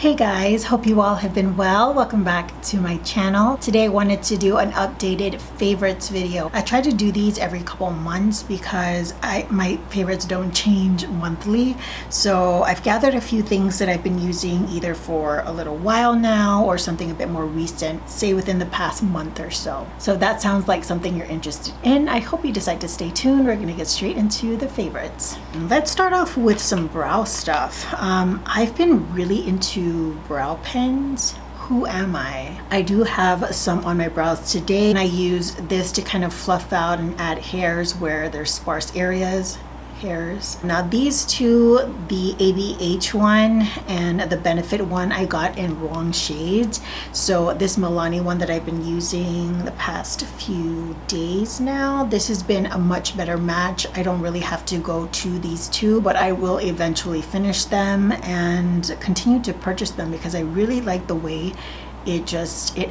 Hey guys, hope you all have been well. Welcome back to my channel. Today I wanted to do an updated favorites video. I try to do these every couple months because my favorites don't change monthly. So I've gathered a few things that I've been using either for a little while now or something a bit more recent, say within the past month or so. So if that sounds like something you're interested in, I hope you decide to stay tuned. We're gonna get straight into the favorites. Let's start off with some brow stuff. I've been really into brow pens. Who am I? I do have some on my brows today, and I use this to kind of fluff out and add hairs where there's sparse areas. Now these two, the ABH one and the Benefit one, I got in wrong shades. So this Milani one that I've been using the past few days now, this has been a much better match. I don't really have to go to these two, but I will eventually finish them and continue to purchase them because I really like the way it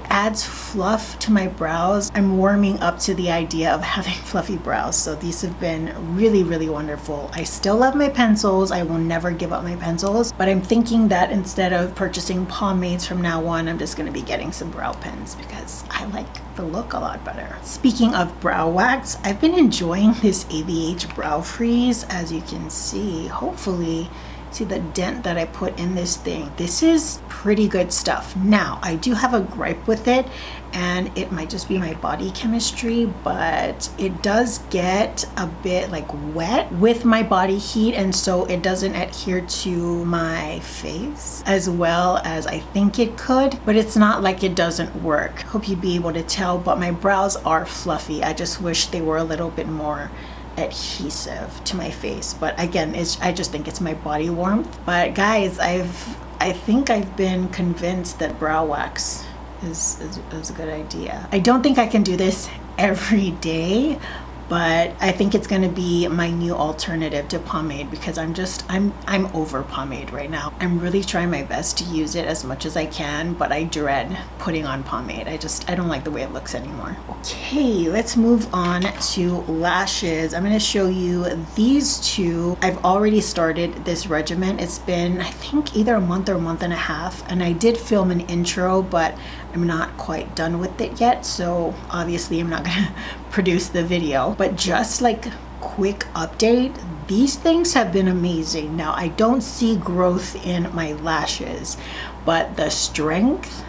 adds fluff to my brows. I'm warming up to the idea of having fluffy brows, so these have been really wonderful. I still love my pencils. I will never give up my pencils, but I'm thinking that instead of purchasing pomades from now on, I'm just going to be getting some brow pens because I like the look a lot better. Speaking of brow wax, I've been enjoying this ABH brow freeze. As you can see, hopefully see the dent that I put in this thing. This is pretty good stuff. Now, I do have a gripe with it, and it might just be my body chemistry, but it does get a bit like wet with my body heat, and so it doesn't adhere to my face as well as I think it could, but it's not like it doesn't work. Hope you'd be able to tell, but my brows are fluffy. I just wish they were a little bit more adhesive to my face, but again, I just think it's my body warmth. But guys, I think I've been convinced that brow wax is a good idea. I don't think I can do this every day, but I think it's going to be my new alternative to pomade because I'm over pomade right now. I'm really trying my best to use it as much as I can, but I dread putting on pomade. I don't like the way it looks anymore. Okay, let's move on to lashes. I'm going to show you these two. I've already started this regimen. It's been, I think, either a month or a month and a half, and I did film an intro, but I'm not quite done with it yet, so obviously I'm not gonna produce the video. But just like quick update, these things have been amazing. Now I don't see growth in my lashes, but the strength,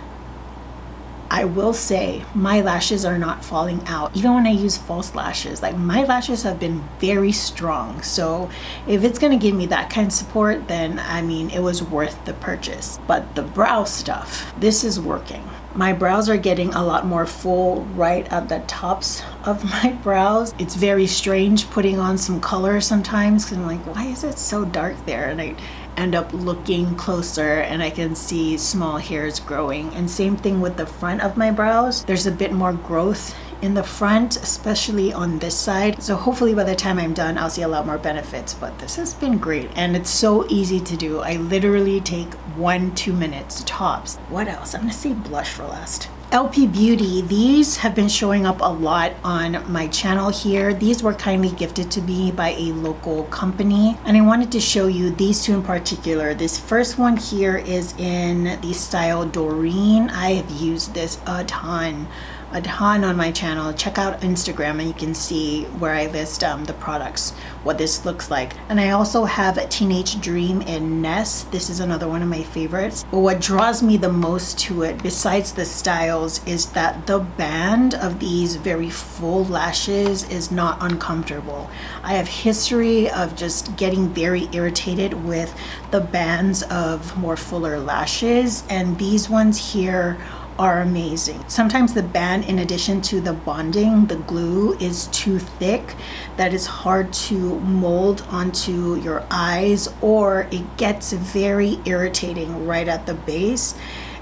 I will say my lashes are not falling out. Even when I use false lashes, like my lashes have been very strong. So if it's gonna give me that kind of support, then I mean, it was worth the purchase. But the brow stuff, this is working. My brows are getting a lot more full right at the tops of my brows. It's very strange putting on some color sometimes because I'm like, why is it so dark there? And I end up looking closer and I can see small hairs growing. And same thing with the front of my brows. There's a bit more growth in the front, especially on this side. So hopefully by the time I'm done, I'll see a lot more benefits, but this has been great. And it's so easy to do. I literally take 1-2 minutes tops. What else? I'm gonna say blush for last. Lpbeauty, these have been showing up a lot on my channel here. These were kindly gifted to me by a local company, and I wanted to show you these two in particular. This first one here is in the style Doreen. I have used this a ton on my channel. Check out Instagram and you can see where I list the products, what this looks like. And I also have Teenage Dream in Ness. This is another one of my favorites. But what draws me the most to it, besides the styles, is that the band of these very full lashes is not uncomfortable. I have history of just getting very irritated with the bands of more fuller lashes, and these ones here are amazing. Sometimes the band, in addition to the bonding, the glue is too thick that it's hard to mold onto your eyes, or it gets very irritating right at the base.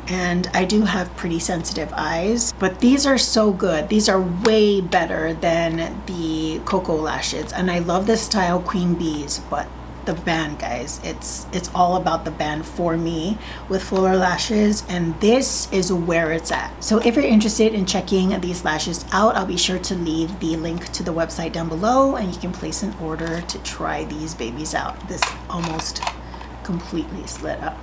And I do have pretty sensitive eyes, but these are so good. These are way better than the Cocoa lashes, and I love the style Queen Bees, but the band, guys, it's all about the band for me with fuller lashes, and this is where it's at. So if you're interested in checking these lashes out, I'll be sure to leave the link to the website down below, and you can place an order to try these babies out. This almost completely slid up.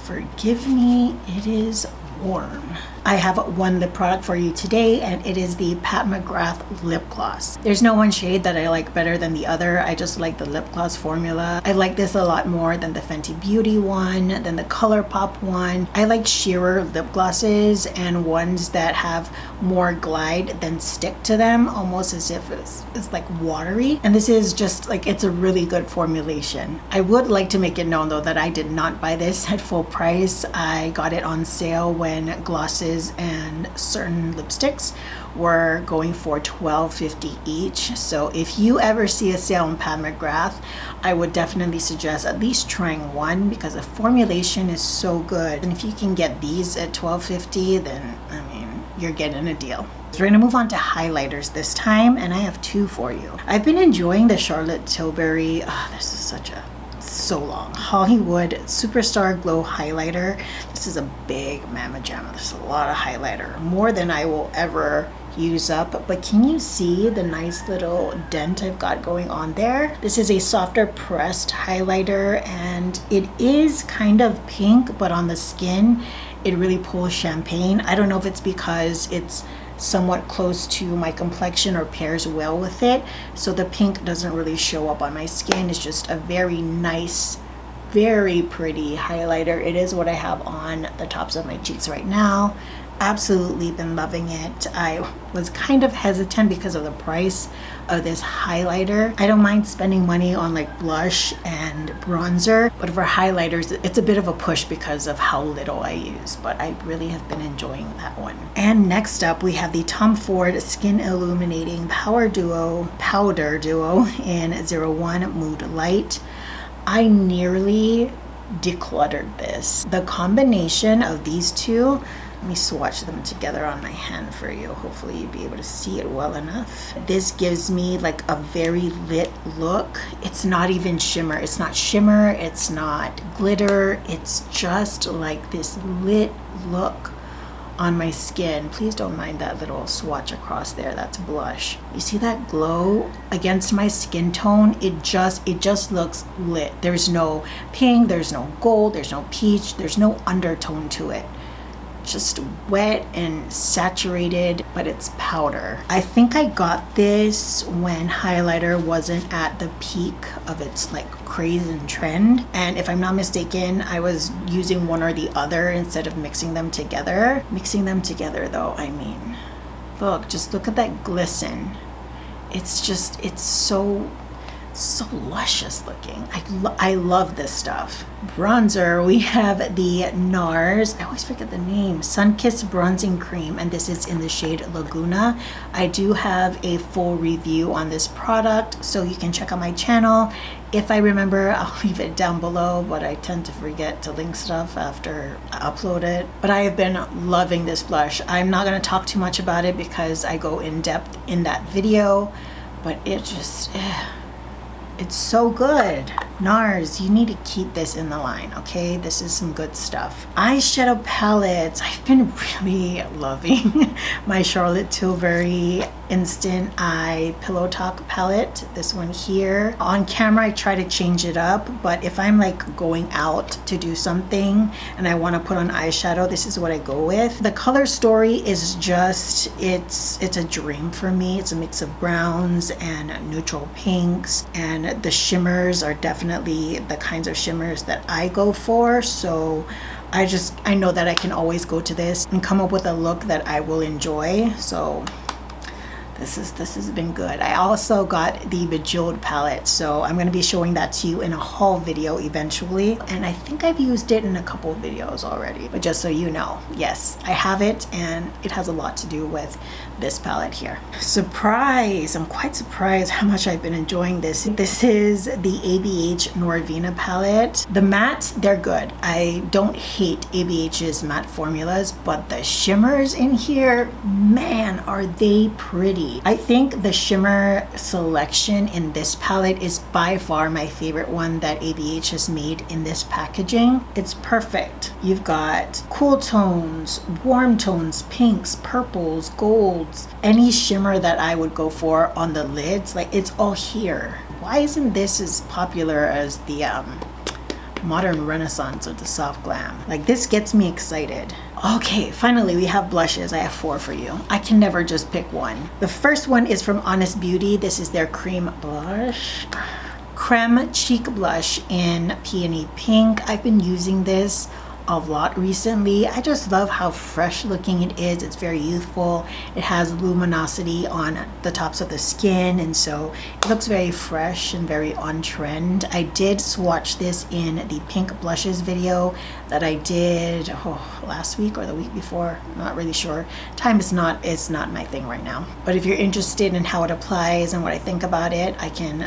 Forgive me, it is warm. I have one lip product for you today, and it is the Pat McGrath lip gloss. There's no one shade that I like better than the other. I just like the lip gloss formula. I like this a lot more than the Fenty Beauty one, than the ColourPop one. I like sheerer lip glosses and ones that have more glide than stick to them, almost as if it's like watery. And this is just like, it's a really good formulation. I would like to make it known though that I did not buy this at full price. I got it on sale when glosses and certain lipsticks were going for $12.50 each. So if you ever see a sale on Pat McGrath, I would definitely suggest at least trying one, because the formulation is so good. And if you can get these at $12.50, then I mean, you're getting a deal. So we're gonna move on to highlighters this time, and I have two for you. I've been enjoying the Charlotte Tilbury, this is such a so long, Hollywood Superstar Glow highlighter. This is a big mamma jamma. There's a lot of highlighter, more than I will ever use up. But can you see the nice little dent I've got going on there? This is a softer pressed highlighter, and it is kind of pink, but on the skin it really pulls champagne. I don't know if it's because it's somewhat close to my complexion or pairs well with it, so the pink doesn't really show up on my skin. It's just a very nice, very pretty highlighter. It is what I have on the tops of my cheeks right now. Absolutely been loving it. I was kind of hesitant because of the price of this highlighter. I don't mind spending money on like blush and bronzer, but for highlighters it's a bit of a push because of how little I use, but I really have been enjoying that one. And next up we have the Tom Ford Skin Illuminating Powder Duo in 01 Moodlight. I nearly decluttered this. The combination of these two, let me swatch them together on my hand for you. Hopefully you'll be able to see it well enough. This gives me like a very lit look. It's not even shimmer. It's not shimmer. It's not glitter. It's just like this lit look on my skin. Please don't mind that little swatch across there. That's blush. You see that glow against my skin tone? It just looks lit. There's no pink, there's no gold, there's no peach, there's no undertone to it. Just wet and saturated, but it's powder. I think I got this when highlighter wasn't at the peak of its like craze and trend, and if I'm not mistaken I was using one or the other instead of mixing them together. Mixing them together though, I mean, look, just look at that glisten. It's just, it's so luscious looking. I love this stuff. Bronzer, we have the NARS, I always forget the name, Sunkissed Bronzing Cream, and this is in the shade Laguna. I do have a full review on this product, so you can check out my channel. If I remember, I'll leave it down below, but I tend to forget to link stuff after I upload it. But I have been loving this blush. I'm not going to talk too much about it because I go in depth in that video, but it just, it's so good. NARS, you need to keep this in the line, okay? This is some good stuff. Eyeshadow palettes. I've been really loving my Charlotte Tilbury Instant Eye Pillow Talk palette. This one here. On camera, I try to change it up, but if I'm like going out to do something and I want to put on eyeshadow, this is what I go with. The color story is just, it's a dream for me. It's a mix of browns and neutral pinks, and the shimmers are definitely the kinds of shimmers that I go for. So I know that I can always go to this and come up with a look that I will enjoy. So this has been good. I also got the Bejeweled palette, so I'm going to be showing that to you in a haul video eventually, and I think I've used it in a couple of videos already, but just so you know, yes, I have it, and it has a lot to do with this palette here. Surprise! I'm quite surprised how much I've been enjoying this. This is the ABH Norvina palette. The mattes, they're good. I don't hate ABH's matte formulas, but the shimmers in here, man, are they pretty. I think the shimmer selection in this palette is by far my favorite one that ABH has made in this packaging. It's perfect. You've got cool tones, warm tones, pinks, purples, golds, any shimmer that I would go for on the lids, like it's all here. Why isn't this as popular as the modern renaissance with the soft glam. Like, this gets me excited. Okay, finally we have blushes. I have 4 for you. I can never just pick one. The first one is from Honest Beauty. This is their cream blush. Creme cheek blush in Peony Pink. I've been using this a lot recently. I just love how fresh looking it is. It's very youthful. It has luminosity on the tops of the skin, and so it looks very fresh and very on trend. I did swatch this in the pink blushes video that I did last week or the week before. I'm not really sure. Time is not my thing right now. But if you're interested in how it applies and what I think about it, I can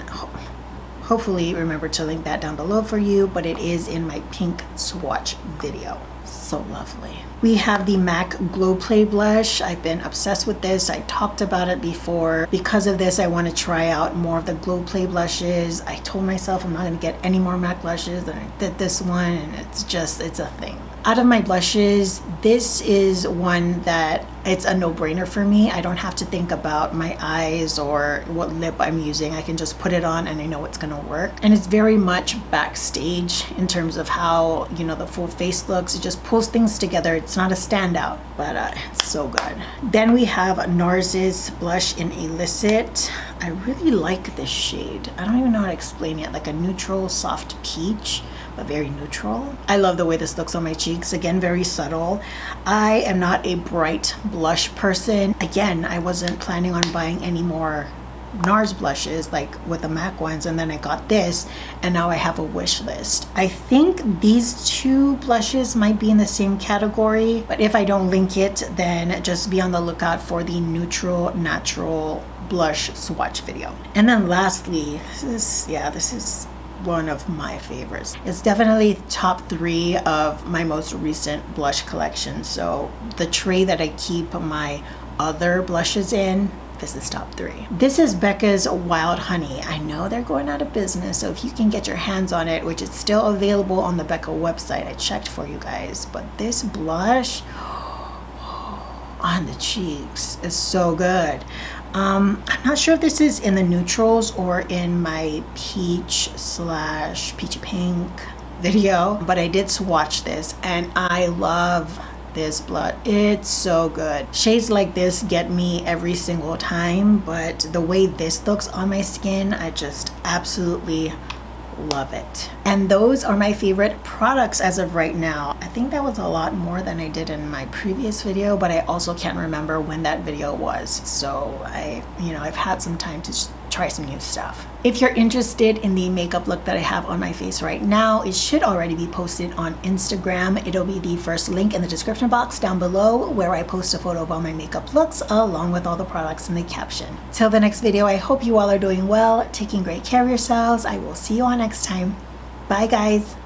hopefully remember to link that down below for you, but it is in my pink swatch video. So lovely. We have the MAC Glow Play blush. I've been obsessed with this. I talked about it before. Because of this, I want to try out more of the Glow Play blushes. I told myself I'm not going to get any more MAC blushes, and I did this one, and it's a thing. Out of my blushes, this is one that it's a no-brainer for me. I don't have to think about my eyes or what lip I'm using. I can just put it on and I know it's gonna work. And it's very much backstage in terms of how, you know, the full face looks. It just pulls things together. It's not a standout, but it's so good. Then we have NARS's blush in Illicit. I really like this shade. I don't even know how to explain it. Like a neutral soft peach, but very neutral. I love the way this looks on my cheeks. Again, very subtle. I am not a bright blush person. Again, I wasn't planning on buying any more NARS blushes like with the MAC ones, and then I got this, and now I have a wish list. I think these 2 blushes might be in the same category, but if I don't link it, then just be on the lookout for the neutral natural blush swatch video. And then lastly, this is one of my favorites. It's definitely top 3 of my most recent blush collection. So the tray that I keep my other blushes in, this is top 3. This is Becca's Wild Honey. I know they're going out of business, so if you can get your hands on it, which is still available on the Becca website, I checked for you guys, but this blush on the cheeks is so good. I'm not sure if this is in the neutrals or in my peachy pink video, but I did swatch this and I love this blush. It's so good. Shades like this get me every single time, but the way this looks on my skin, I just absolutely love it. And those are my favorite products as of right now. I think that was a lot more than I did in my previous video, but I also can't remember when that video was. So I've had some time to try some new stuff. If you're interested in the makeup look that I have on my face right now, it should already be posted on Instagram. It'll be the first link in the description box down below, where I post a photo of all my makeup looks along with all the products in the caption. Till the next video, I hope you all are doing well, taking great care of yourselves. I will see you all next time. Bye guys.